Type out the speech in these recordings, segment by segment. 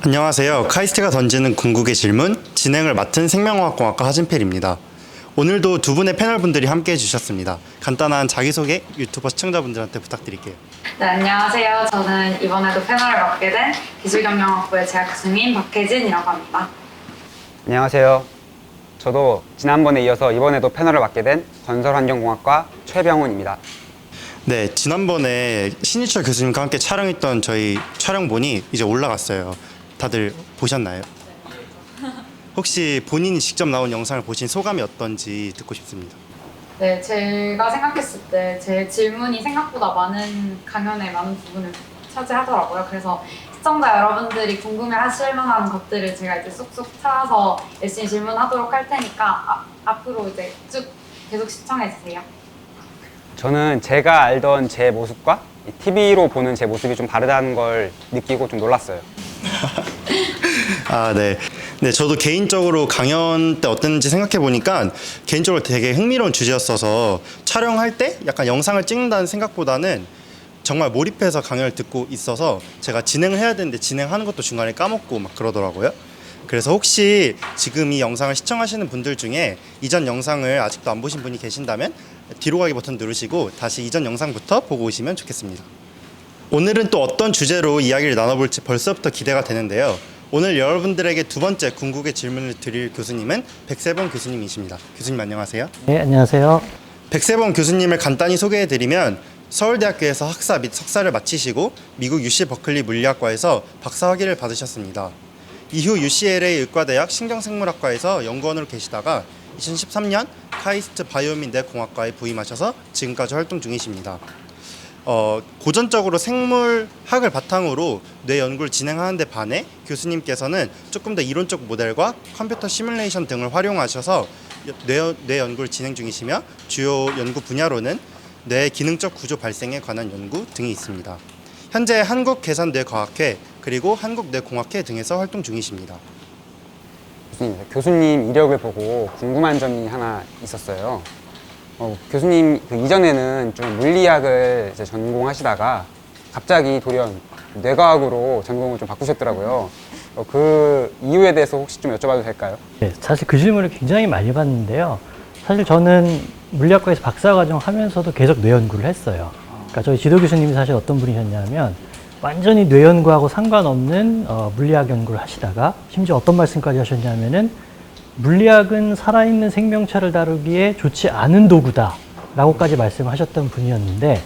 안녕하세요. 카이스트가 던지는 궁극의 질문, 진행을 맡은 생명화학공학과 하진필입니다. 오늘도 두 분의 패널분들이 함께해 주셨습니다. 간단한 자기소개 유튜버 시청자분들한테 부탁드릴게요. 네, 안녕하세요. 저는 이번에도 패널을 맡게 된 기술경영학부의 재학 중인 박혜진이라고 합니다. 안녕하세요. 저도 지난번에 이어서 이번에도 패널을 맡게 된 건설환경공학과 최병훈입니다. 네, 지난번에 신희철 교수님과 함께 촬영했던 저희 촬영본이 이제 올라갔어요. 다들 보셨나요? 혹시 본인이 직접 나온 영상을 보신 소감이 어떤지 듣고 싶습니다. 네, 제가 생각했을 때 제 질문이 생각보다 많은 강연의 많은 부분을 차지하더라고요. 그래서 시청자 여러분들이 궁금해하실 만한 것들을 제가 이제 쏙쏙 찾아서 열심히 질문하도록 할 테니까 앞으로 이제 쭉 계속 시청해 주세요. 저는 제가 알던 제 모습과 TV로 보는 제 모습이 좀 다르다는 걸 느끼고 좀 놀랐어요. 네. 네, 저도 개인적으로 강연 때 어땠는지 생각해 보니까 개인적으로 되게 흥미로운 주제였어서 촬영할 때 약간 영상을 찍는다는 생각보다는 정말 몰입해서 강연을 듣고 있어서 제가 진행을 해야 되는데 진행하는 것도 중간에 까먹고 막 그러더라고요. 그래서 혹시 지금 이 영상을 시청하시는 분들 중에 이전 영상을 아직도 안 보신 분이 계신다면 뒤로 가기 버튼 누르시고 다시 이전 영상부터 보고 오시면 좋겠습니다. 오늘은 또 어떤 주제로 이야기를 나눠볼지 벌써부터 기대가 되는데요. 오늘 여러분들에게 두 번째 궁극의 질문을 드릴 교수님은 백세범 교수님이십니다. 교수님 안녕하세요. 네, 안녕하세요. 백세범 교수님을 간단히 소개해드리면 서울대학교에서 학사 및 석사를 마치시고 미국 UC 버클리 물리학과에서 박사 학위를 받으셨습니다. 이후 UCLA 의과대학 신경생물학과에서 연구원으로 계시다가 2013년 카이스트 바이오 및 뇌공학과에 부임하셔서 지금까지 활동 중이십니다. 고전적으로 생물학을 바탕으로 뇌 연구를 진행하는 데 반해 교수님께서는 조금 더 이론적 모델과 컴퓨터 시뮬레이션 등을 활용하셔서 뇌 연구를 진행 중이시며 주요 연구 분야로는 뇌 기능적 구조 발생에 관한 연구 등이 있습니다. 현재 한국계산뇌과학회 그리고 한국뇌공학회 등에서 활동 중이십니다. 교수님 이력을 보고 궁금한 점이 하나 있었어요. 교수님 이전에는 좀 물리학을 이제 전공하시다가 갑자기 돌연 뇌과학으로 전공을 좀 바꾸셨더라고요. 그 이유에 대해서 혹시 좀 여쭤봐도 될까요? 네, 사실 그 질문을 굉장히 많이 받는데요. 사실 저는 물리학과에서 박사과정 하면서도 계속 뇌 연구를 했어요. 그러니까 저희 지도 교수님이 사실 어떤 분이셨냐면 완전히 뇌 연구하고 상관없는 물리학 연구를 하시다가 심지어 어떤 말씀까지 하셨냐면은 물리학은 살아있는 생명체를 다루기에 좋지 않은 도구다 라고까지 말씀하셨던 분이었는데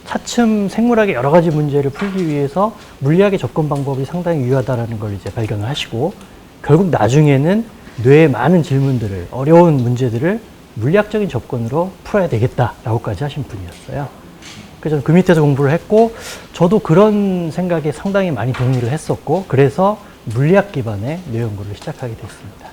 차츰 생물학의 여러 가지 문제를 풀기 위해서 물리학의 접근 방법이 상당히 유효하다는 걸 이제 발견을 하시고 결국 나중에는 뇌의 많은 질문들을 어려운 문제들을 물리학적인 접근으로 풀어야 되겠다라고까지 하신 분이었어요. 그래서 저는 그 밑에서 공부를 했고 저도 그런 생각에 상당히 많이 동의를 했었고 그래서 물리학 기반의 뇌 연구를 시작하게 됐습니다.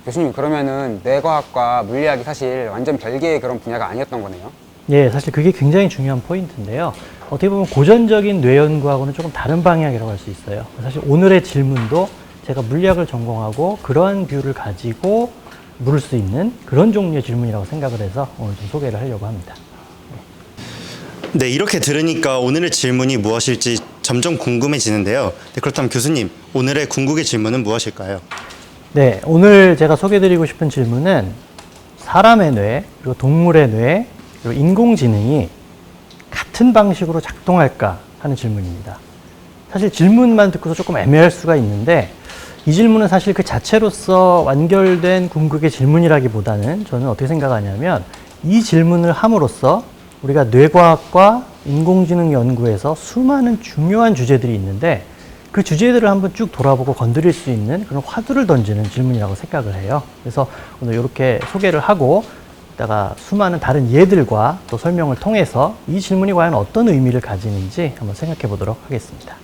교수님 그러면은 뇌과학과 물리학이 사실 완전 별개의 그런 분야가 아니었던 거네요? 예, 사실 그게 굉장히 중요한 포인트인데요. 어떻게 보면 고전적인 뇌 연구하고는 조금 다른 방향이라고 할 수 있어요. 사실 오늘의 질문도 제가 물리학을 전공하고 그러한 뷰를 가지고 물을 수 있는 그런 종류의 질문이라고 생각을 해서 오늘 좀 소개를 하려고 합니다. 네, 이렇게 들으니까 오늘의 질문이 무엇일지 점점 궁금해지는데요. 네, 그렇다면 교수님, 오늘의 궁극의 질문은 무엇일까요? 네, 오늘 제가 소개드리고 싶은 질문은 사람의 뇌, 그리고 동물의 뇌, 그리고 인공지능이 같은 방식으로 작동할까 하는 질문입니다. 사실 질문만 듣고서 조금 애매할 수가 있는데 이 질문은 사실 그 자체로서 완결된 궁극의 질문이라기보다는 저는 어떻게 생각하냐면 이 질문을 함으로써 우리가 뇌과학과 인공지능 연구에서 수많은 중요한 주제들이 있는데 그 주제들을 한번 쭉 돌아보고 건드릴 수 있는 그런 화두를 던지는 질문이라고 생각을 해요. 그래서 오늘 이렇게 소개를 하고 이따가 수많은 다른 예들과 또 설명을 통해서 이 질문이 과연 어떤 의미를 가지는지 한번 생각해 보도록 하겠습니다.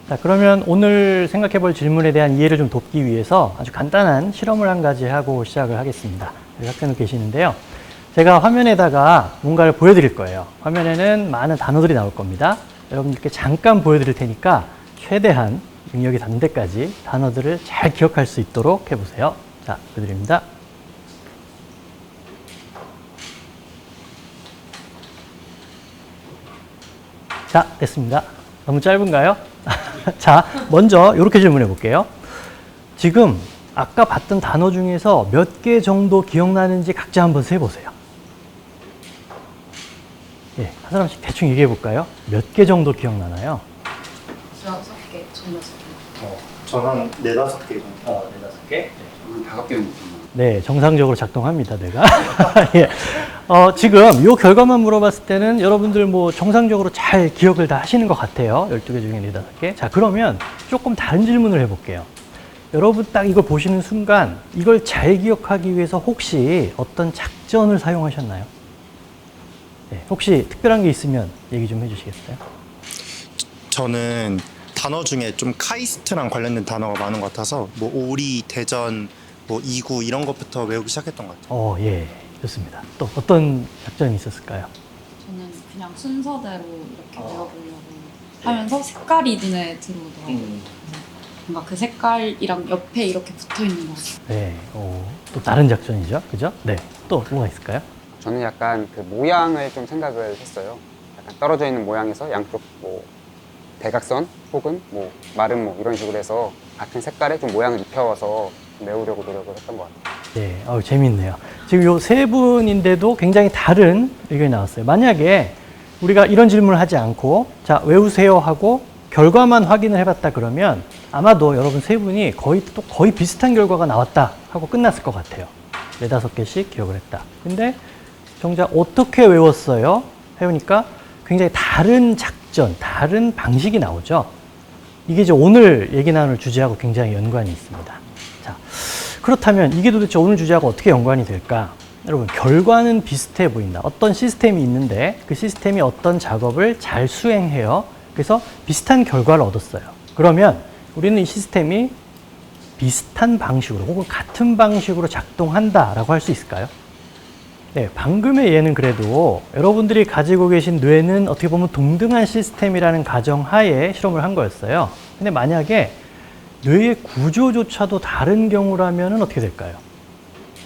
자, 그러면 오늘 생각해 볼 질문에 대한 이해를 좀 돕기 위해서 아주 간단한 실험을 한 가지 하고 시작을 하겠습니다. 여기 학생들 계시는데요. 제가 화면에다가 뭔가를 보여드릴 거예요. 화면에는 많은 단어들이 나올 겁니다. 여러분들께 잠깐 보여드릴 테니까 최대한 능력이 닿는 데까지 단어들을 잘 기억할 수 있도록 해보세요. 자, 보여드립니다. 자, 됐습니다. 너무 짧은가요? 자, 먼저 이렇게 질문해 볼게요. 지금 아까 봤던 단어 중에서 몇 개 정도 기억나는지 각자 한번 세보세요. 예, 한 사람씩 대충 얘기해 볼까요? 몇 개 정도 기억나나요? 수학 개 정도 섞여. 저는 4, 5개 정도. 4-5개? 5개는 네, 정상적으로 작동합니다, 내가. 예. 지금 이 결과만 물어봤을 때는 여러분들 뭐 정상적으로 잘 기억을 다 하시는 것 같아요. 12개 중에 4-5개. 자, 그러면 조금 다른 질문을 해볼게요. 여러분 딱 이걸 보시는 순간 이걸 잘 기억하기 위해서 혹시 어떤 작전을 사용하셨나요? 네, 혹시 특별한 게 있으면 얘기 좀 해주시겠어요? 저는 단어 중에 좀 카이스트랑 관련된 단어가 많은 것 같아서 뭐 오리, 대전, 뭐 이구 이런 것부터 외우기 시작했던 것 같아요. 예, 좋습니다. 또 어떤 작전이 있었을까요? 저는 그냥 순서대로 이렇게 외워보려고 하면서 색깔이 눈에 들어오더라고요. 뭔가 그 색깔이랑 옆에 이렇게 붙어 있는 거 같아요. 네, 또 다른 작전이죠, 그죠? 네, 또 뭐가 있을까요? 저는 약간 그 모양을 좀 생각을 했어요. 약간 떨어져 있는 모양에서 양쪽 뭐 대각선 혹은 뭐 마른 뭐 이런 식으로 해서 같은 색깔에 좀 모양을 입혀서 메우려고 노력을 했던 것 같아요. 네, 재밌네요. 지금 요 세 분인데도 굉장히 다른 의견이 나왔어요. 만약에 우리가 이런 질문을 하지 않고 자, 외우세요 하고 결과만 확인을 해봤다 그러면 아마도 여러분 세 분이 거의 비슷한 결과가 나왔다 하고 끝났을 것 같아요. 4-5개씩 기억을 했다. 근데 정작 어떻게 외웠어요? 해보니까 굉장히 다른 작전, 다른 방식이 나오죠. 이게 이제 오늘 얘기 나눌 주제하고 굉장히 연관이 있습니다. 자, 그렇다면 이게 도대체 오늘 주제하고 어떻게 연관이 될까? 여러분, 결과는 비슷해 보인다. 어떤 시스템이 있는데 그 시스템이 어떤 작업을 잘 수행해요. 그래서 비슷한 결과를 얻었어요. 그러면 우리는 이 시스템이 비슷한 방식으로 혹은 같은 방식으로 작동한다라고 할 수 있을까요? 네, 방금의 예는 그래도 여러분들이 가지고 계신 뇌는 어떻게 보면 동등한 시스템이라는 가정하에 실험을 한 거였어요. 근데 만약에 뇌의 구조조차도 다른 경우라면 어떻게 될까요?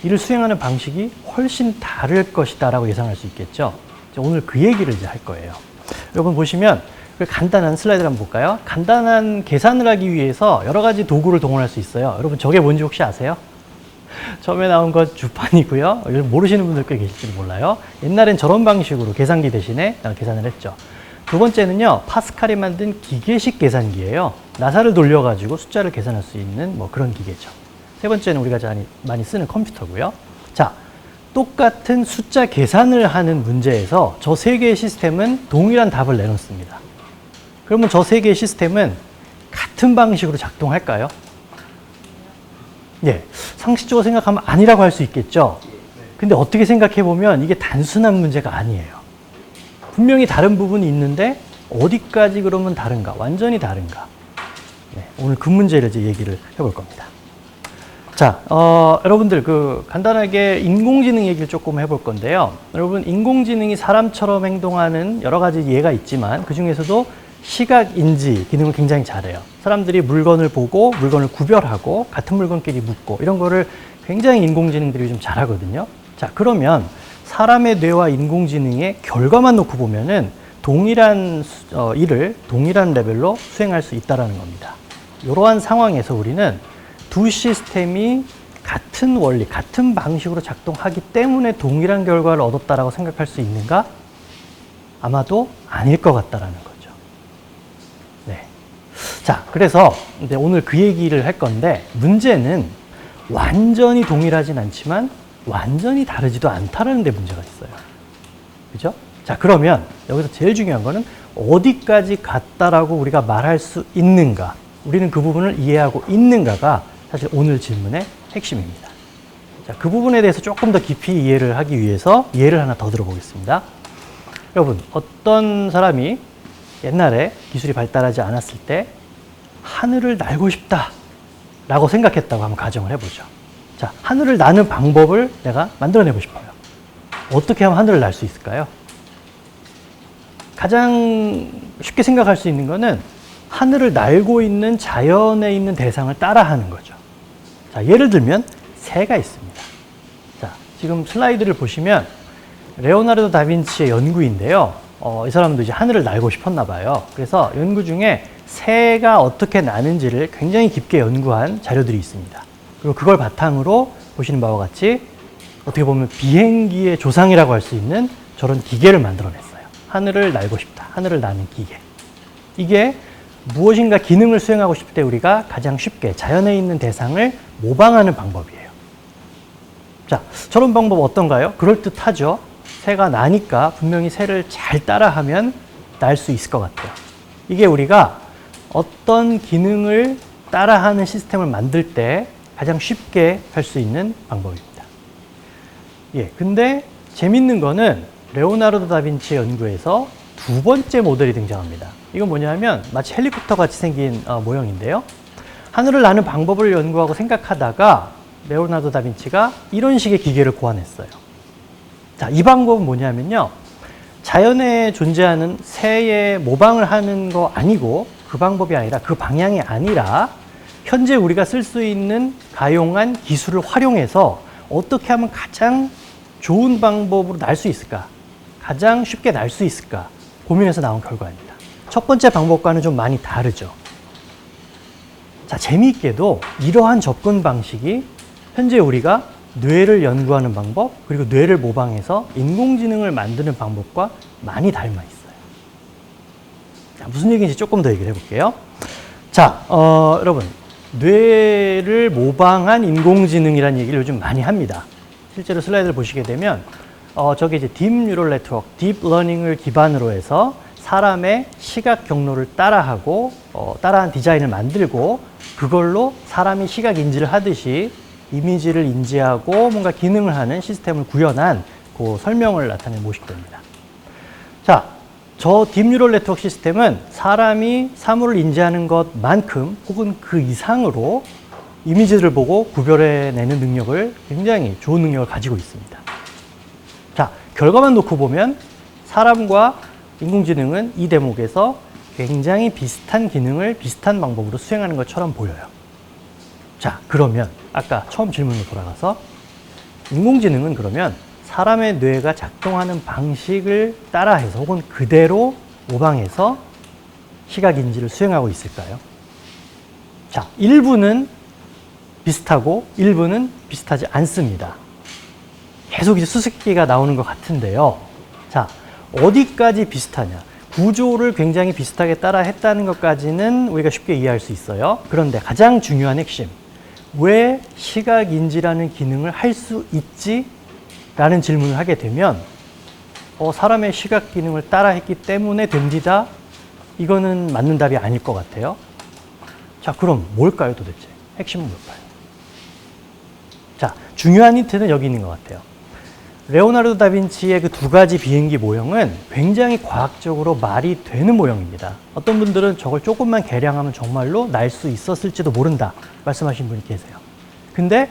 이를 수행하는 방식이 훨씬 다를 것이다 라고 예상할 수 있겠죠. 오늘 그 얘기를 이제 할 거예요. 여러분 보시면 간단한 슬라이드를 한번 볼까요? 간단한 계산을 하기 위해서 여러 가지 도구를 동원할 수 있어요. 여러분 저게 뭔지 혹시 아세요? 처음에 나온 건 주판이고요. 모르시는 분들 꽤 계실지 몰라요. 옛날엔 저런 방식으로 계산기 대신에 계산을 했죠. 두 번째는요, 파스칼이 만든 기계식 계산기예요. 나사를 돌려가지고 숫자를 계산할 수 있는 뭐 그런 기계죠. 세 번째는 우리가 많이 쓰는 컴퓨터고요. 자, 똑같은 숫자 계산을 하는 문제에서 저 세 개의 시스템은 동일한 답을 내놓습니다. 그러면 저 세 개의 시스템은 같은 방식으로 작동할까요? 예, 상식적으로 생각하면 아니라고 할 수 있겠죠. 근데 어떻게 생각해 보면 이게 단순한 문제가 아니에요. 분명히 다른 부분이 있는데 어디까지 그러면 다른가? 완전히 다른가? 네, 오늘 그 문제를 이제 얘기를 해볼 겁니다. 자, 여러분들 간단하게 인공지능 얘기를 조금 해볼 건데요. 여러분 인공지능이 사람처럼 행동하는 여러 가지 예가 있지만 그 중에서도 시각 인지 기능을 굉장히 잘해요. 사람들이 물건을 보고 물건을 구별하고 같은 물건끼리 묶고 이런 거를 굉장히 인공지능들이 좀 잘하거든요. 자, 그러면 사람의 뇌와 인공지능의 결과만 놓고 보면은 동일한 일을 동일한 레벨로 수행할 수 있다라는 겁니다. 이러한 상황에서 우리는 두 시스템이 같은 원리, 같은 방식으로 작동하기 때문에 동일한 결과를 얻었다라고 생각할 수 있는가? 아마도 아닐 것 같다라는 거죠. 네. 자, 그래서 이제 오늘 그 얘기를 할 건데 문제는 완전히 동일하진 않지만 완전히 다르지도 않다라는 데 문제가 있어요. 그죠? 자, 그러면 여기서 제일 중요한 거는 어디까지 같다라고 우리가 말할 수 있는가? 우리는 그 부분을 이해하고 있는가가 사실 오늘 질문의 핵심입니다. 자, 그 부분에 대해서 조금 더 깊이 이해를 하기 위해서 예를 하나 더 들어보겠습니다. 여러분, 어떤 사람이 옛날에 기술이 발달하지 않았을 때 하늘을 날고 싶다 라고 생각했다고 한번 가정을 해보죠. 자, 하늘을 나는 방법을 내가 만들어내고 싶어요. 어떻게 하면 하늘을 날 수 있을까요? 가장 쉽게 생각할 수 있는 거는 하늘을 날고 있는 자연에 있는 대상을 따라하는 거죠. 자, 예를 들면 새가 있습니다. 자, 지금 슬라이드를 보시면 레오나르도 다빈치의 연구인데요. 이 사람도 이제 하늘을 날고 싶었나 봐요. 그래서 연구 중에 새가 어떻게 나는지를 굉장히 깊게 연구한 자료들이 있습니다. 그리고 그걸 바탕으로 보시는 바와 같이 어떻게 보면 비행기의 조상이라고 할 수 있는 저런 기계를 만들어냈어요. 하늘을 날고 싶다. 하늘을 나는 기계. 이게 무엇인가 기능을 수행하고 싶을 때 우리가 가장 쉽게 자연에 있는 대상을 모방하는 방법이에요. 자, 저런 방법 어떤가요? 그럴듯하죠. 새가 나니까 분명히 새를 잘 따라하면 날 수 있을 것 같아요. 이게 우리가 어떤 기능을 따라하는 시스템을 만들 때 가장 쉽게 할 수 있는 방법입니다. 예, 근데 재밌는 거는 레오나르도 다빈치 연구에서 두 번째 모델이 등장합니다. 이건 뭐냐면 마치 헬리콥터 같이 생긴 모형인데요. 하늘을 나는 방법을 연구하고 생각하다가 레오나르도 다빈치가 이런 식의 기계를 고안했어요. 자, 이 방법은 뭐냐면요. 자연에 존재하는 새의 모방을 하는 거 아니고 그 방법이 아니라 그 방향이 아니라 현재 우리가 쓸 수 있는 가용한 기술을 활용해서 어떻게 하면 가장 좋은 방법으로 날 수 있을까? 가장 쉽게 날 수 있을까? 고민해서 나온 결과입니다. 첫 번째 방법과는 좀 많이 다르죠. 자, 재미있게도 이러한 접근 방식이 현재 우리가 뇌를 연구하는 방법, 그리고 뇌를 모방해서 인공지능을 만드는 방법과 많이 닮아 있어요. 자, 무슨 얘기인지 조금 더 얘기를 해볼게요. 자, 여러분, 뇌를 모방한 인공지능이라는 얘기를 요즘 많이 합니다. 실제로 슬라이드를 보시게 되면, 저게 이제 딥 뉴럴 네트워크, 딥 러닝을 기반으로 해서 사람의 시각 경로를 따라하고, 따라한 디자인을 만들고, 그걸로 사람이 시각 인지를 하듯이 이미지를 인지하고 뭔가 기능을 하는 시스템을 구현한 그 설명을 나타낸 모식도입니다. 자, 저 딥 뉴럴 네트워크 시스템은 사람이 사물을 인지하는 것만큼 혹은 그 이상으로 이미지를 보고 구별해내는 능력을 굉장히 좋은 능력을 가지고 있습니다. 자, 결과만 놓고 보면 사람과 인공지능은 이 대목에서 굉장히 비슷한 기능을 비슷한 방법으로 수행하는 것처럼 보여요. 자, 그러면 아까 처음 질문으로 돌아가서 인공지능은 그러면 사람의 뇌가 작동하는 방식을 따라해서 혹은 그대로 모방해서 시각인지를 수행하고 있을까요? 자, 일부는 비슷하고 일부는 비슷하지 않습니다. 계속 이제 수수께끼가 나오는 것 같은데요. 자, 어디까지 비슷하냐? 구조를 굉장히 비슷하게 따라 했다는 것까지는 우리가 쉽게 이해할 수 있어요. 그런데 가장 중요한 핵심, 왜 시각인지라는 기능을 할 수 있지? 라는 질문을 하게 되면 사람의 시각 기능을 따라 했기 때문에 됩니다. 이거는 맞는 답이 아닐 것 같아요. 자, 그럼 뭘까요 도대체? 핵심은 뭘까요? 자, 중요한 힌트는 여기 있는 것 같아요. 레오나르도 다빈치의 그 두 가지 비행기 모형은 굉장히 과학적으로 말이 되는 모형입니다. 어떤 분들은 저걸 조금만 개량하면 정말로 날 수 있었을지도 모른다 말씀하신 분이 계세요. 근데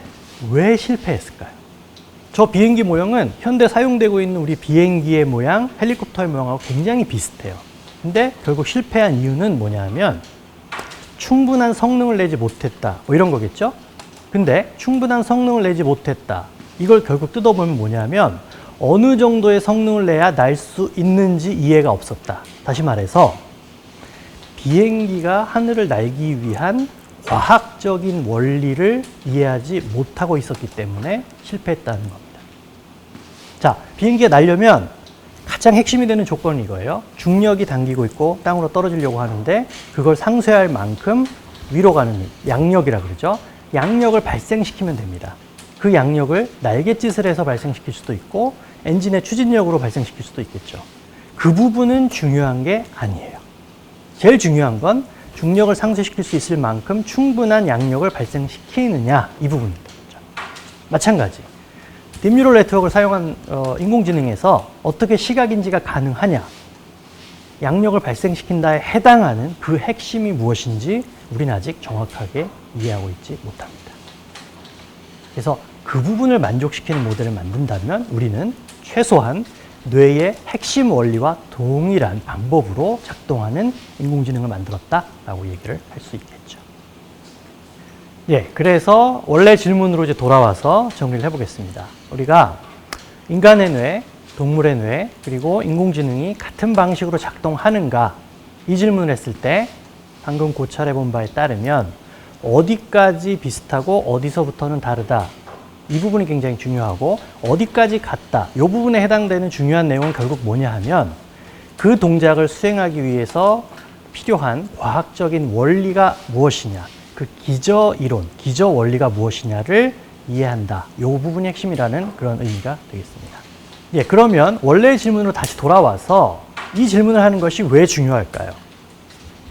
왜 실패했을까요? 저 비행기 모형은 현대 사용되고 있는 우리 비행기의 모양, 헬리콥터의 모양하고 굉장히 비슷해요. 근데 결국 실패한 이유는 뭐냐면 충분한 성능을 내지 못했다 뭐 이런 거겠죠? 근데 충분한 성능을 내지 못했다, 이걸 결국 뜯어보면 뭐냐면 어느 정도의 성능을 내야 날 수 있는지 이해가 없었다. 다시 말해서 비행기가 하늘을 날기 위한 과학적인 원리를 이해하지 못하고 있었기 때문에 실패했다는 겁니다. 자, 비행기가 날려면 가장 핵심이 되는 조건이 이거예요. 중력이 당기고 있고 땅으로 떨어지려고 하는데 그걸 상쇄할 만큼 위로 가는 힘, 양력이라 그러죠. 양력을 발생시키면 됩니다. 그 양력을 날갯짓을 해서 발생시킬 수도 있고 엔진의 추진력으로 발생시킬 수도 있겠죠. 그 부분은 중요한 게 아니에요. 제일 중요한 건 중력을 상쇄시킬 수 있을 만큼 충분한 양력을 발생시키느냐, 이 부분입니다. 마찬가지. 딥뉴럴 네트워크를 사용한 인공지능에서 어떻게 시각인지가 가능하냐, 양력을 발생시킨다에 해당하는 그 핵심이 무엇인지 우리는 아직 정확하게 이해하고 있지 못합니다. 그래서 그 부분을 만족시키는 모델을 만든다면 우리는 최소한 뇌의 핵심 원리와 동일한 방법으로 작동하는 인공지능을 만들었다라고 얘기를 할 수 있겠죠. 예, 그래서 원래 질문으로 이제 돌아와서 정리를 해보겠습니다. 우리가 인간의 뇌, 동물의 뇌, 그리고 인공지능이 같은 방식으로 작동하는가, 이 질문을 했을 때 방금 고찰해 본 바에 따르면 어디까지 비슷하고 어디서부터는 다르다. 이 부분이 굉장히 중요하고 어디까지 같다. 이 부분에 해당되는 중요한 내용은 결국 뭐냐 하면 그 동작을 수행하기 위해서 필요한 과학적인 원리가 무엇이냐, 그 기저 이론, 기저 원리가 무엇이냐를 이해한다. 이 부분이 핵심이라는 그런 의미가 되겠습니다. 예, 그러면 원래의 질문으로 다시 돌아와서 이 질문을 하는 것이 왜 중요할까요?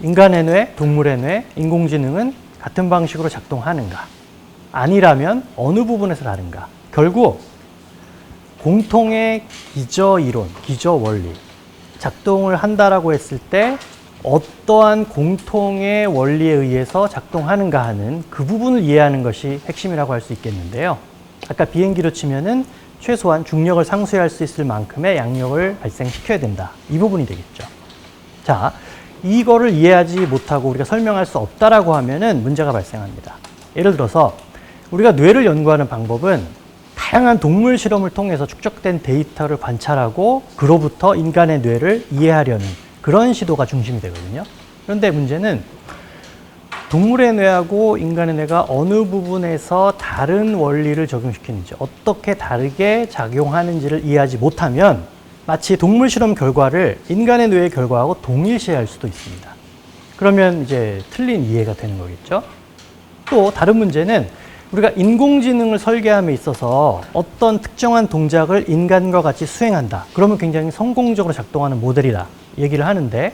인간의 뇌, 동물의 뇌, 인공지능은 같은 방식으로 작동하는가? 아니라면 어느 부분에서 다른가? 결국 공통의 기저 이론, 기저 원리, 작동을 한다라고 했을 때 어떠한 공통의 원리에 의해서 작동하는가 하는 그 부분을 이해하는 것이 핵심이라고 할 수 있겠는데요. 아까 비행기로 치면은 최소한 중력을 상쇄할 수 있을 만큼의 양력을 발생시켜야 된다. 이 부분이 되겠죠. 자, 이거를 이해하지 못하고 우리가 설명할 수 없다라고 하면은 문제가 발생합니다. 예를 들어서 우리가 뇌를 연구하는 방법은 다양한 동물 실험을 통해서 축적된 데이터를 관찰하고 그로부터 인간의 뇌를 이해하려는 그런 시도가 중심이 되거든요. 그런데 문제는 동물의 뇌하고 인간의 뇌가 어느 부분에서 다른 원리를 적용시키는지, 어떻게 다르게 작용하는지를 이해하지 못하면 마치 동물 실험 결과를 인간의 뇌의 결과하고 동일시할 수도 있습니다. 그러면 이제 틀린 이해가 되는 거겠죠. 또 다른 문제는 우리가 인공지능을 설계함에 있어서 어떤 특정한 동작을 인간과 같이 수행한다. 그러면 굉장히 성공적으로 작동하는 모델이다. 얘기를 하는데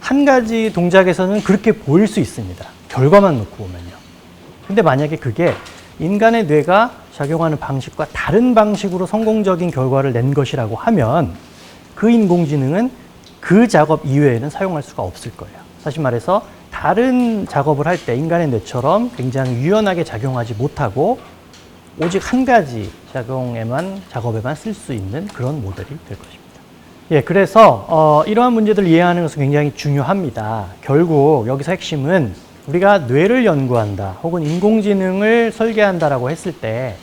한 가지 동작에서는 그렇게 보일 수 있습니다. 결과만 놓고 보면요. 근데 만약에 그게 인간의 뇌가 작용하는 방식과 다른 방식으로 성공적인 결과를 낸 것이라고 하면 그 인공지능은 그 작업 이외에는 사용할 수가 없을 거예요. 다시 말해서 다른 작업을 할 때 인간의 뇌처럼 굉장히 유연하게 작용하지 못하고 오직 한 가지 작업에만 쓸 수 있는 그런 모델이 될 것입니다. 예, 그래서 이러한 문제들을 이해하는 것은 굉장히 중요합니다. 결국 여기서 핵심은 우리가 뇌를 연구한다 혹은 인공지능을 설계한다라고 했을 때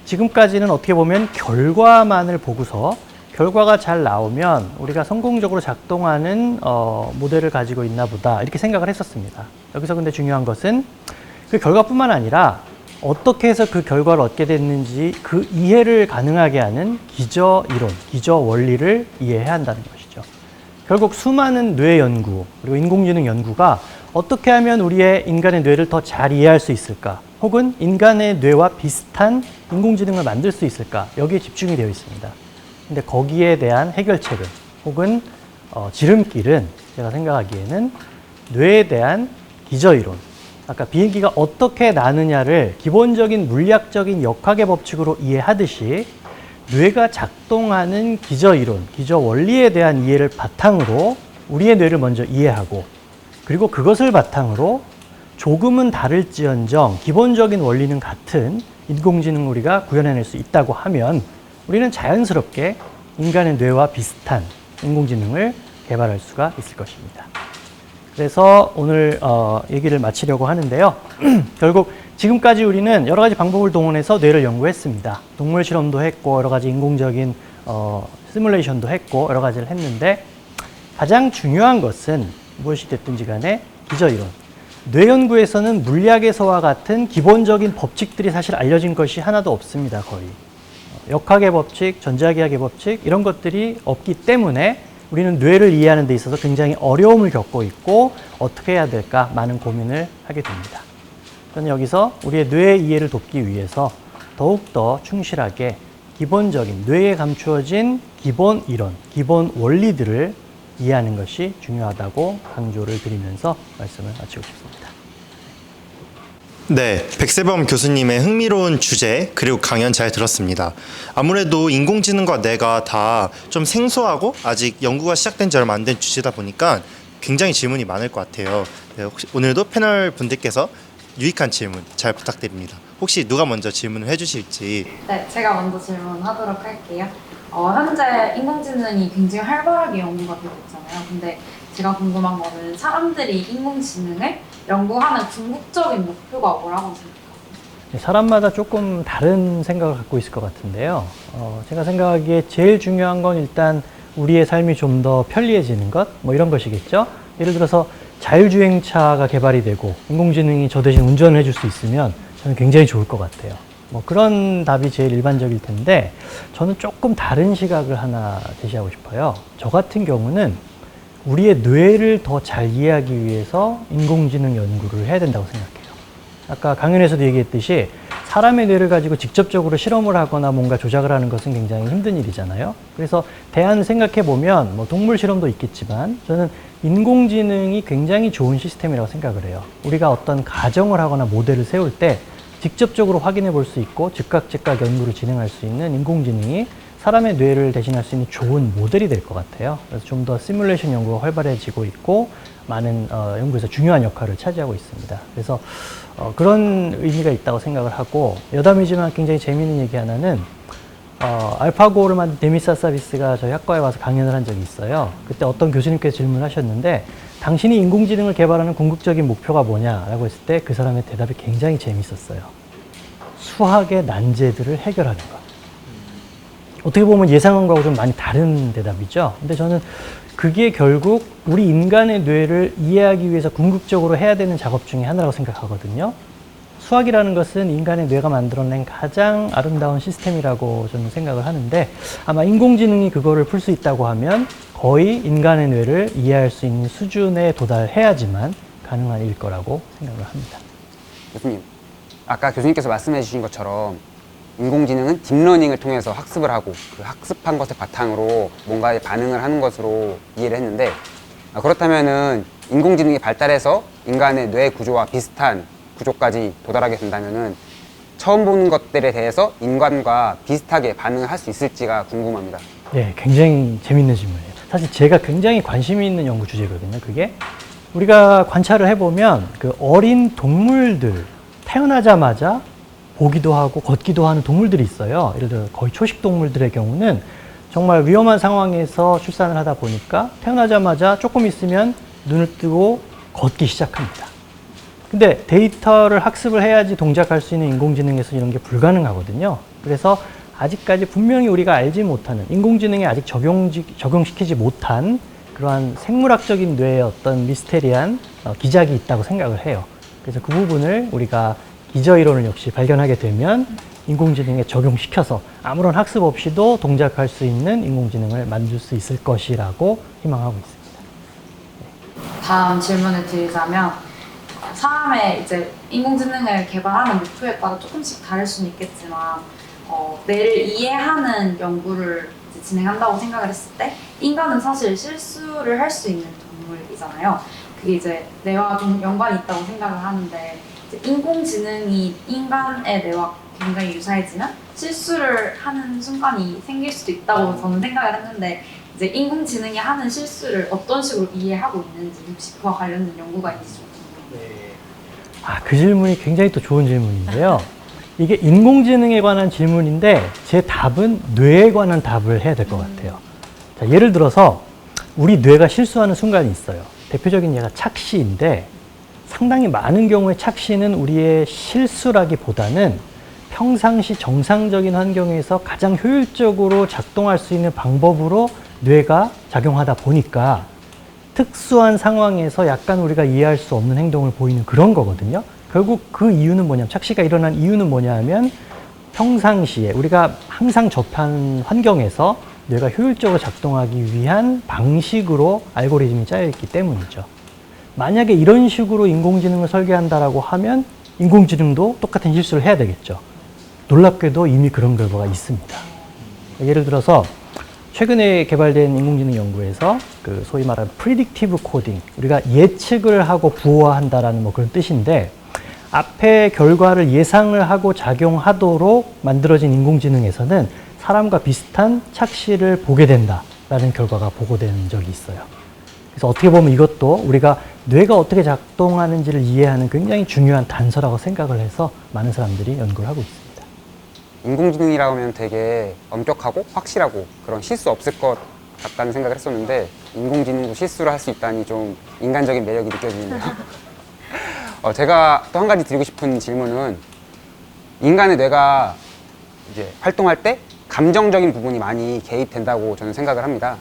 지금까지는 어떻게 보면 결과만을 보고서 결과가 잘 나오면 우리가 성공적으로 작동하는 모델을 가지고 있나 보다 이렇게 생각을 했었습니다. 여기서 근데 중요한 것은 그 결과뿐만 아니라 어떻게 해서 그 결과를 얻게 됐는지 그 이해를 가능하게 하는 기저 이론, 기저 원리를 이해해야 한다는 것이죠. 결국 수많은 뇌 연구 그리고 인공지능 연구가 어떻게 하면 우리의 인간의 뇌를 더 잘 이해할 수 있을까? 혹은 인간의 뇌와 비슷한 인공지능을 만들 수 있을까? 여기에 집중이 되어 있습니다. 근데 거기에 대한 해결책은 혹은 지름길은 제가 생각하기에는 뇌에 대한 기저이론, 아까 비행기가 어떻게 나느냐를 기본적인 물리학적인 역학의 법칙으로 이해하듯이 뇌가 작동하는 기저이론, 기저원리에 대한 이해를 바탕으로 우리의 뇌를 먼저 이해하고 그리고 그것을 바탕으로 조금은 다를지언정 기본적인 원리는 같은 인공지능을 우리가 구현해낼 수 있다고 하면 우리는 자연스럽게 인간의 뇌와 비슷한 인공지능을 개발할 수가 있을 것입니다. 그래서 오늘 얘기를 마치려고 하는데요. 결국 지금까지 우리는 여러 가지 방법을 동원해서 뇌를 연구했습니다. 동물 실험도 했고 여러 가지 인공적인 시뮬레이션도 했고 여러 가지를 했는데 가장 중요한 것은 무엇이 됐든지 간에 기저이론. 뇌 연구에서는 물리학에서와 같은 기본적인 법칙들이 사실 알려진 것이 하나도 없습니다. 거의. 역학의 법칙, 전자기하의 법칙 이런 것들이 없기 때문에 우리는 뇌를 이해하는 데 있어서 굉장히 어려움을 겪고 있고 어떻게 해야 될까 많은 고민을 하게 됩니다. 저는 여기서 우리의 뇌의 이해를 돕기 위해서 더욱더 충실하게 기본적인 뇌에 감추어진 기본 이론, 기본 원리들을 이해하는 것이 중요하다고 강조를 드리면서 말씀을 마치고 싶습니다. 네, 백세범 교수님의 흥미로운 주제 그리고 강연 잘 들었습니다. 아무래도 인공지능과 뇌가 다 좀 생소하고 아직 연구가 시작된 지 얼마 안 된 주제다 보니까 굉장히 질문이 많을 것 같아요. 네, 혹시 오늘도 패널 분들께서 유익한 질문 잘 부탁드립니다. 혹시 누가 먼저 질문을 해주실지. 네, 제가 먼저 질문하도록 할게요. 현재 인공지능이 굉장히 활발하게 연구가 되고 있잖아요. 근데 제가 궁금한 거는 사람들이 인공지능을 연구하는 궁극적인 목표가 뭐라고 생각하세요? 사람마다 조금 다른 생각을 갖고 있을 것 같은데요. 제가 생각하기에 제일 중요한 건 일단 우리의 삶이 좀 더 편리해지는 것, 뭐 이런 것이겠죠. 예를 들어서 자율주행차가 개발이 되고 인공지능이 저 대신 운전을 해줄 수 있으면 저는 굉장히 좋을 것 같아요. 뭐 그런 답이 제일 일반적일 텐데 저는 조금 다른 시각을 하나 제시하고 싶어요. 저 같은 경우는 우리의 뇌를 더 잘 이해하기 위해서 인공지능 연구를 해야 된다고 생각해요. 아까 강연에서도 얘기했듯이 사람의 뇌를 가지고 직접적으로 실험을 하거나 뭔가 조작을 하는 것은 굉장히 힘든 일이잖아요. 그래서 대안을 생각해 보면 뭐 동물 실험도 있겠지만 저는 인공지능이 굉장히 좋은 시스템이라고 생각을 해요. 우리가 어떤 가정을 하거나 모델을 세울 때 직접적으로 확인해 볼 수 있고 즉각 연구를 진행할 수 있는 인공지능이 사람의 뇌를 대신할 수 있는 좋은 모델이 될 것 같아요. 그래서 좀 더 시뮬레이션 연구가 활발해지고 있고 많은 연구에서 중요한 역할을 차지하고 있습니다. 그래서 그런 의미가 있다고 생각을 하고 여담이지만 굉장히 재미있는 얘기 하나는 알파고를 만든 데미사 서비스가 저희 학과에 와서 강연을 한 적이 있어요. 그때 어떤 교수님께서 질문을 하셨는데 당신이 인공지능을 개발하는 궁극적인 목표가 뭐냐라고 했을 때 그 사람의 대답이 굉장히 재밌었어요. 수학의 난제들을 해결하는 것. 어떻게 보면 예상한 거하고 좀 많이 다른 대답이죠. 근데 저는 그게 결국 우리 인간의 뇌를 이해하기 위해서 궁극적으로 해야 되는 작업 중에 하나라고 생각하거든요. 수학이라는 것은 인간의 뇌가 만들어낸 가장 아름다운 시스템이라고 저는 생각을 하는데 아마 인공지능이 그거를 풀 수 있다고 하면 거의 인간의 뇌를 이해할 수 있는 수준에 도달해야지만 가능한 일일 거라고 생각을 합니다. 교수님, 아까 교수님께서 말씀해 주신 것처럼 인공지능은 딥러닝을 통해서 학습을 하고 그 학습한 것을 바탕으로 뭔가에 반응을 하는 것으로 이해를 했는데 그렇다면은 인공지능이 발달해서 인간의 뇌 구조와 비슷한 구조까지 도달하게 된다면은 처음 보는 것들에 대해서 인간과 비슷하게 반응을 할 수 있을지가 궁금합니다. 네, 굉장히 재밌는 질문이에요. 사실 제가 굉장히 관심이 있는 연구 주제거든요. 그게 우리가 관찰을 해보면 그 어린 동물들 태어나자마자 보기도 하고 걷기도 하는 동물들이 있어요. 예를 들어 거의 초식 동물들의 경우는 정말 위험한 상황에서 출산을 하다 보니까 태어나자마자 조금 있으면 눈을 뜨고 걷기 시작합니다. 근데 데이터를 학습을 해야지 동작할 수 있는 인공지능에서 이런 게 불가능하거든요. 그래서 아직까지 분명히 우리가 알지 못하는 인공지능에 아직 적용시키지 못한 그러한 생물학적인 뇌의 어떤 미스테리한 기작이 있다고 생각을 해요. 그래서 그 부분을 우리가 기저 이론을 역시 발견하게 되면 인공지능에 적용시켜서 아무런 학습 없이도 동작할 수 있는 인공지능을 만들 수 있을 것이라고 희망하고 있습니다. 다음 질문을 드리자면 사람의 이제 인공지능을 개발하는 목표에 따라 조금씩 다를 수는 있겠지만 뇌를 이해하는 연구를 이제 진행한다고 생각을 했을 때 인간은 사실 실수를 할 수 있는 동물이잖아요. 그게 이제 뇌와 좀 연관이 있다고 생각을 하는데 인공지능이 인간의 뇌와 굉장히 유사해지면 실수를 하는 순간이 생길 수도 있다고 저는 생각을 했는데 이제 인공지능이 하는 실수를 어떤 식으로 이해하고 있는지 혹시 그와 관련된 연구가 있는지 좀 궁금해요. 그 질문이 굉장히 또 좋은 질문인데요. 이게 인공지능에 관한 질문인데 제 답은 뇌에 관한 답을 해야 될 것 같아요. 자, 예를 들어서 우리 뇌가 실수하는 순간이 있어요. 대표적인 예가 착시인데 상당히 많은 경우에 착시는 우리의 실수라기보다는 평상시 정상적인 환경에서 가장 효율적으로 작동할 수 있는 방법으로 뇌가 작용하다 보니까 특수한 상황에서 약간 우리가 이해할 수 없는 행동을 보이는 그런 거거든요. 결국 그 이유는 뭐냐면 착시가 일어난 이유는 뭐냐 하면 평상시에 우리가 항상 접한 환경에서 뇌가 효율적으로 작동하기 위한 방식으로 알고리즘이 짜여 있기 때문이죠. 만약에 이런 식으로 인공지능을 설계한다라고 하면 인공지능도 똑같은 실수를 해야 되겠죠. 놀랍게도 이미 그런 결과가 있습니다. 예를 들어서 최근에 개발된 인공지능 연구에서 그 소위 말하는 프리딕티브 코딩, 우리가 예측을 하고 부호화한다라는 뭐 그런 뜻인데 앞에 결과를 예상을 하고 작용하도록 만들어진 인공지능에서는 사람과 비슷한 착시를 보게 된다라는 결과가 보고된 적이 있어요. 그래서 어떻게 보면 이것도 우리가 뇌가 어떻게 작동하는지를 이해하는 굉장히 중요한 단서라고 생각을 해서 많은 사람들이 연구를 하고 있습니다. 인공지능이라고 하면 되게 엄격하고 확실하고 그런 실수 없을 것 같다는 생각을 했었는데 인공지능도 실수를 할 수 있다니 좀 인간적인 매력이 느껴지는데요. 제가 또 한 가지 드리고 싶은 질문은 인간의 뇌가 이제 활동할 때 감정적인 부분이 많이 개입된다고 저는 생각을 합니다.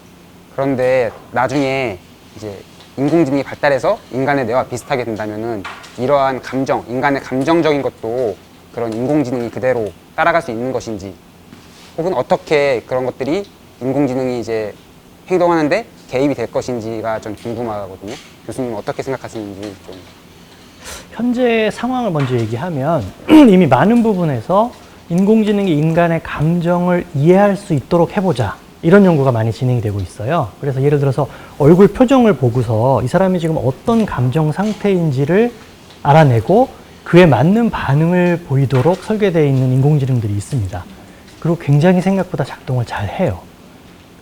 그런데 나중에 이제 인공지능이 발달해서 인간의 뇌와 비슷하게 된다면은 이러한 감정, 인간의 감정적인 것도 그런 인공지능이 그대로 따라갈 수 있는 것인지, 혹은 어떻게 그런 것들이 인공지능이 이제 행동하는데 개입이 될 것인지가 좀 궁금하거든요. 교수님은 어떻게 생각하시는지 좀. 현재 상황을 먼저 얘기하면 이미 많은 부분에서 인공지능이 인간의 감정을 이해할 수 있도록 해보자, 이런 연구가 많이 진행이 되고 있어요. 그래서 예를 들어서 얼굴 표정을 보고서 이 사람이 지금 어떤 감정 상태인지를 알아내고 그에 맞는 반응을 보이도록 설계되어 있는 인공지능들이 있습니다. 그리고 굉장히 생각보다 작동을 잘 해요.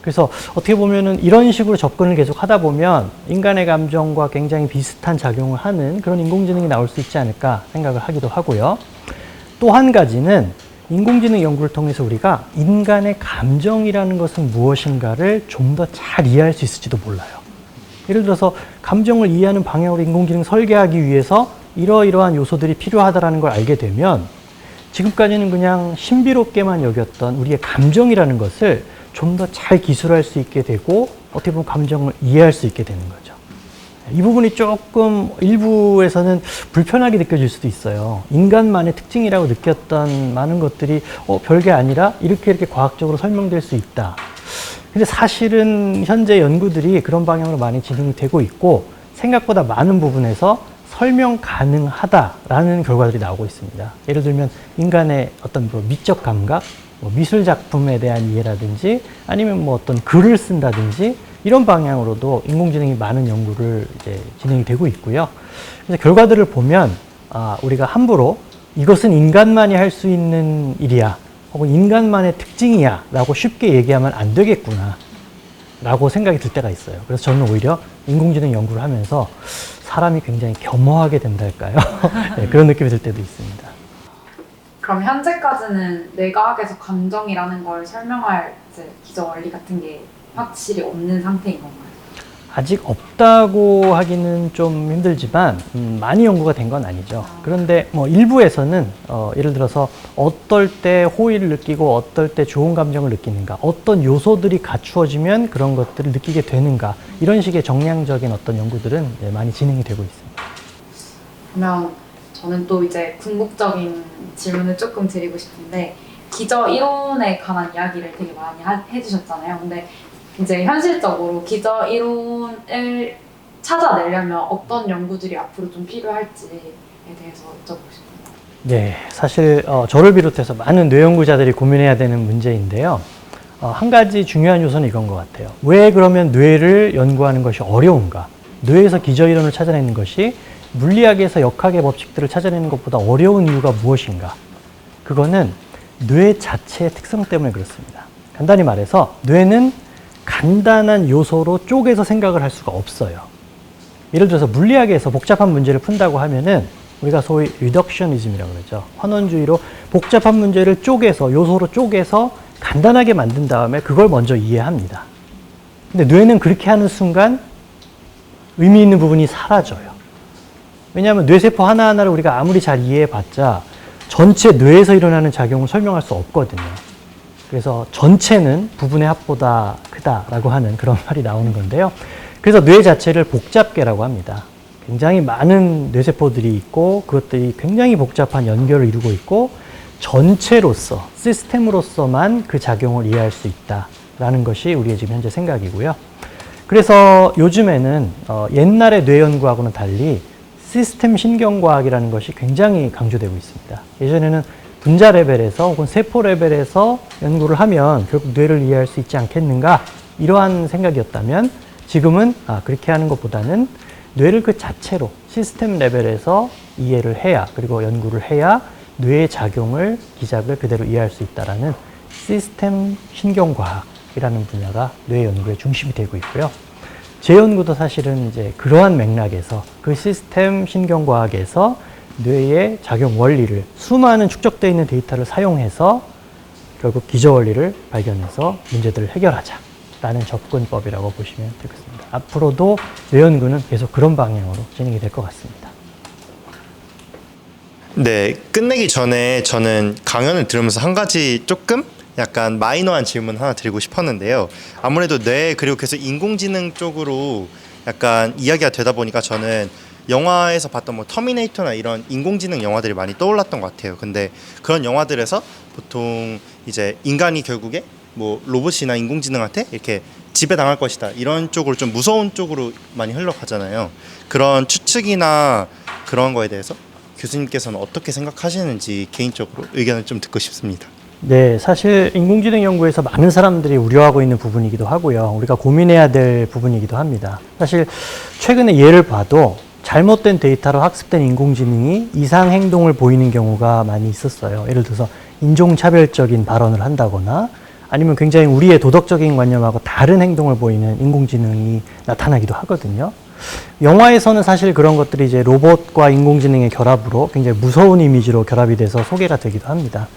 그래서 어떻게 보면은 이런 식으로 접근을 계속 하다 보면 인간의 감정과 굉장히 비슷한 작용을 하는 그런 인공지능이 나올 수 있지 않을까 생각을 하기도 하고요. 또 한 가지는 인공지능 연구를 통해서 우리가 인간의 감정이라는 것은 무엇인가를 좀 더 잘 이해할 수 있을지도 몰라요. 예를 들어서 감정을 이해하는 방향으로 인공지능 설계하기 위해서 이러이러한 요소들이 필요하다는 걸 알게 되면 지금까지는 그냥 신비롭게만 여겼던 우리의 감정이라는 것을 좀 더 잘 기술할 수 있게 되고 어떻게 보면 감정을 이해할 수 있게 되는 거죠. 이 부분이 조금 일부에서는 불편하게 느껴질 수도 있어요. 인간만의 특징이라고 느꼈던 많은 것들이 별게 아니라 이렇게 과학적으로 설명될 수 있다. 근데 사실은 현재 연구들이 그런 방향으로 많이 진행이 되고 있고 생각보다 많은 부분에서 설명 가능하다라는 결과들이 나오고 있습니다. 예를 들면 인간의 어떤 미적 감각, 미술 작품에 대한 이해라든지 아니면 어떤 글을 쓴다든지 이런 방향으로도 인공지능이 많은 연구를 이제 진행이 되고 있고요. 그래서 결과들을 보면 우리가 함부로 이것은 인간만이 할 수 있는 일이야, 혹은 인간만의 특징이야 라고 쉽게 얘기하면 안 되겠구나 라고 생각이 들 때가 있어요. 그래서 저는 오히려 인공지능 연구를 하면서 사람이 굉장히 겸허하게 된달까요? 네, 그런 느낌이 들 때도 있습니다. 그럼 현재까지는 뇌과학에서 감정이라는 걸 설명할 이제 기저 원리 같은 게 확실히 없는 상태인 건가요? 아직 없다고 하기는 좀 힘들지만 많이 연구가 된 건 아니죠. 그런데 일부에서는 예를 들어서 어떨 때 호의를 느끼고 어떨 때 좋은 감정을 느끼는가, 어떤 요소들이 갖추어지면 그런 것들을 느끼게 되는가, 이런 식의 정량적인 어떤 연구들은 많이 진행이 되고 있습니다. 그러면 저는 또 이제 궁극적인 질문을 조금 드리고 싶은데, 기저 이론에 관한 이야기를 되게 많이 해주셨잖아요. 근데 이제 현실적으로 기저 이론을 찾아내려면 어떤 연구들이 앞으로 좀 필요할지에 대해서 여쭤보고 싶습니다. 네, 사실 저를 비롯해서 많은 뇌 연구자들이 고민해야 되는 문제인데요. 한 가지 중요한 요소는 이건 것 같아요. 왜 그러면 뇌를 연구하는 것이 어려운가? 뇌에서 기저 이론을 찾아내는 것이 물리학에서 역학의 법칙들을 찾아내는 것보다 어려운 이유가 무엇인가? 그거는 뇌 자체의 특성 때문에 그렇습니다. 간단히 말해서 뇌는 간단한 요소로 쪼개서 생각을 할 수가 없어요. 예를 들어서 물리학에서 복잡한 문제를 푼다고 하면은 우리가 소위 리덕셔니즘이라고 그러죠. 환원주의로 복잡한 문제를 쪼개서, 요소로 쪼개서 간단하게 만든 다음에 그걸 먼저 이해합니다. 근데 뇌는 그렇게 하는 순간 의미 있는 부분이 사라져요. 왜냐하면 뇌세포 하나하나를 우리가 아무리 잘 이해해봤자 전체 뇌에서 일어나는 작용을 설명할 수 없거든요. 그래서 전체는 부분의 합보다 크다라고 하는 그런 말이 나오는 건데요. 그래서 뇌 자체를 복잡계라고 합니다. 굉장히 많은 뇌세포들이 있고 그것들이 굉장히 복잡한 연결을 이루고 있고 전체로서, 시스템으로서만 그 작용을 이해할 수 있다라는 것이 우리의 지금 현재 생각이고요. 그래서 요즘에는 옛날의 뇌 연구하고는 달리 시스템 신경과학이라는 것이 굉장히 강조되고 있습니다. 예전에는 분자 레벨에서 혹은 세포 레벨에서 연구를 하면 결국 뇌를 이해할 수 있지 않겠는가, 이러한 생각이었다면 지금은 그렇게 하는 것보다는 뇌를 그 자체로 시스템 레벨에서 이해를 해야, 그리고 연구를 해야 뇌의 작용을, 기작을 그대로 이해할 수 있다라는 시스템 신경과학이라는 분야가 뇌 연구의 중심이 되고 있고요. 제 연구도 사실은 이제 그러한 맥락에서 그 시스템 신경과학에서 뇌의 작용 원리를, 수많은 축적되어 있는 데이터를 사용해서 결국 기저 원리를 발견해서 문제들을 해결하자라는 접근법이라고 보시면 되겠습니다. 앞으로도 뇌 연구는 계속 그런 방향으로 진행이 될 것 같습니다. 네, 끝내기 전에 저는 강연을 들으면서 한 가지 조금 약간 마이너한 질문 하나 드리고 싶었는데요. 아무래도 뇌, 그리고 계속 인공지능 쪽으로 약간 이야기가 되다 보니까 저는 영화에서 봤던 뭐 터미네이터나 이런 인공지능 영화들이 많이 떠올랐던 것 같아요. 근데 그런 영화들에서 보통 이제 인간이 결국에 뭐 로봇이나 인공지능한테 이렇게 지배당할 것이다 이런 쪽으로 좀 무서운 쪽으로 많이 흘러가잖아요. 그런 추측이나 그런 거에 대해서 교수님께서는 어떻게 생각하시는지 개인적으로 의견을 좀 듣고 싶습니다. 네, 사실 인공지능 연구에서 많은 사람들이 우려하고 있는 부분이기도 하고요. 우리가 고민해야 될 부분이기도 합니다. 사실 최근에 예를 봐도 잘못된 데이터로 학습된 인공지능이 이상 행동을 보이는 경우가 많이 있었어요. 예를 들어서 인종차별적인 발언을 한다거나 아니면 굉장히 우리의 도덕적인 관념하고 다른 행동을 보이는 인공지능이 나타나기도 하거든요. 영화에서는 사실 그런 것들이 이제 로봇과 인공지능의 결합으로 굉장히 무서운 이미지로 결합이 돼서 소개가 되기도 합니다.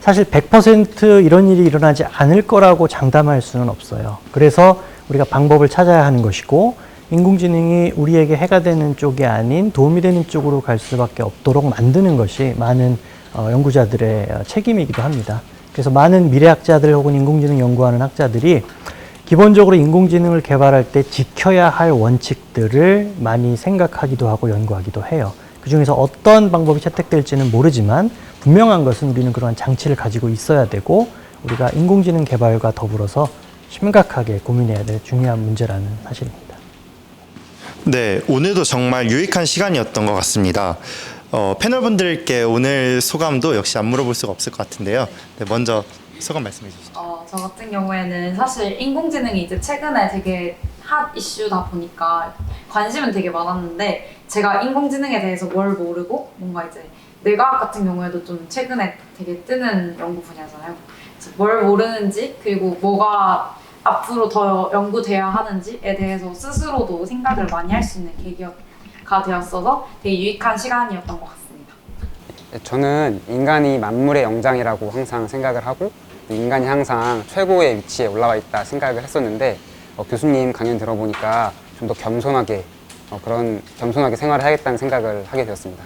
사실 100% 이런 일이 일어나지 않을 거라고 장담할 수는 없어요. 그래서 우리가 방법을 찾아야 하는 것이고 인공지능이 우리에게 해가 되는 쪽이 아닌 도움이 되는 쪽으로 갈 수밖에 없도록 만드는 것이 많은 연구자들의 책임이기도 합니다. 그래서 많은 미래학자들 혹은 인공지능 연구하는 학자들이 기본적으로 인공지능을 개발할 때 지켜야 할 원칙들을 많이 생각하기도 하고 연구하기도 해요. 그 중에서 어떤 방법이 채택될지는 모르지만 분명한 것은 우리는 그러한 장치를 가지고 있어야 되고 우리가 인공지능 개발과 더불어서 심각하게 고민해야 될 중요한 문제라는 사실입니다. 네, 오늘도 정말 유익한 시간이었던 것 같습니다. 패널분들께 오늘 소감도 역시 안 물어볼 수가 없을 것 같은데요. 네, 먼저 소감 말씀해 주시죠. 저 같은 경우에는 사실 인공지능이 이제 최근에 되게 핫 이슈다 보니까 관심은 되게 많았는데 제가 인공지능에 대해서 뭘 모르고 뭔가 이제 뇌과학 같은 경우에도 좀 최근에 되게 뜨는 연구 분야잖아요. 그래서 뭘 모르는지 그리고 뭐가 앞으로 더 연구돼야 하는지에 대해서 스스로도 생각을 많이 할 수 있는 계기가 되었어서 되게 유익한 시간이었던 것 같습니다. 저는 인간이 만물의 영장이라고 항상 생각을 하고 인간이 항상 최고의 위치에 올라와 있다 생각을 했었는데 교수님 강연 들어보니까 좀 더 겸손하게 그런 겸손하게 생활을 하겠다는 생각을 하게 되었습니다.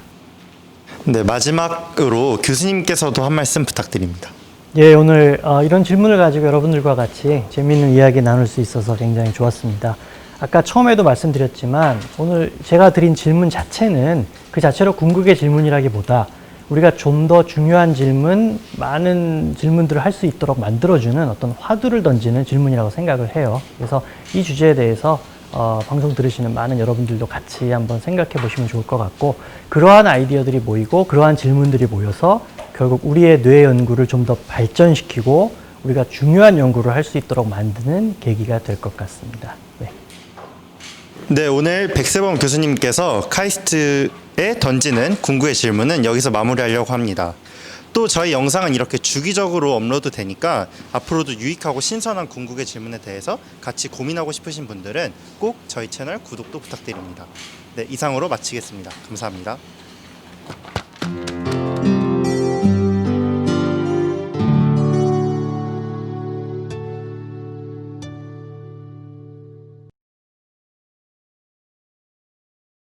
네, 마지막으로 교수님께서도 한 말씀 부탁드립니다. 예, 오늘 이런 질문을 가지고 여러분들과 같이 재미있는 이야기 나눌 수 있어서 굉장히 좋았습니다. 아까 처음에도 말씀드렸지만 오늘 제가 드린 질문 자체는 그 자체로 궁극의 질문이라기보다 우리가 좀 더 중요한 질문, 많은 질문들을 할 수 있도록 만들어주는 어떤 화두를 던지는 질문이라고 생각을 해요. 그래서 이 주제에 대해서 방송 들으시는 많은 여러분들도 같이 한번 생각해 보시면 좋을 것 같고 그러한 아이디어들이 모이고 그러한 질문들이 모여서 결국 우리의 뇌 연구를 좀 더 발전시키고 우리가 중요한 연구를 할 수 있도록 만드는 계기가 될 것 같습니다. 네. 네, 오늘 백세범 교수님께서 카이스트에 던지는 궁극의 질문은 여기서 마무리하려고 합니다. 또 저희 영상은 이렇게 주기적으로 업로드 되니까 앞으로도 유익하고 신선한 궁극의 질문에 대해서 같이 고민하고 싶으신 분들은 꼭 저희 채널 구독도 부탁드립니다. 네, 이상으로 마치겠습니다. 감사합니다.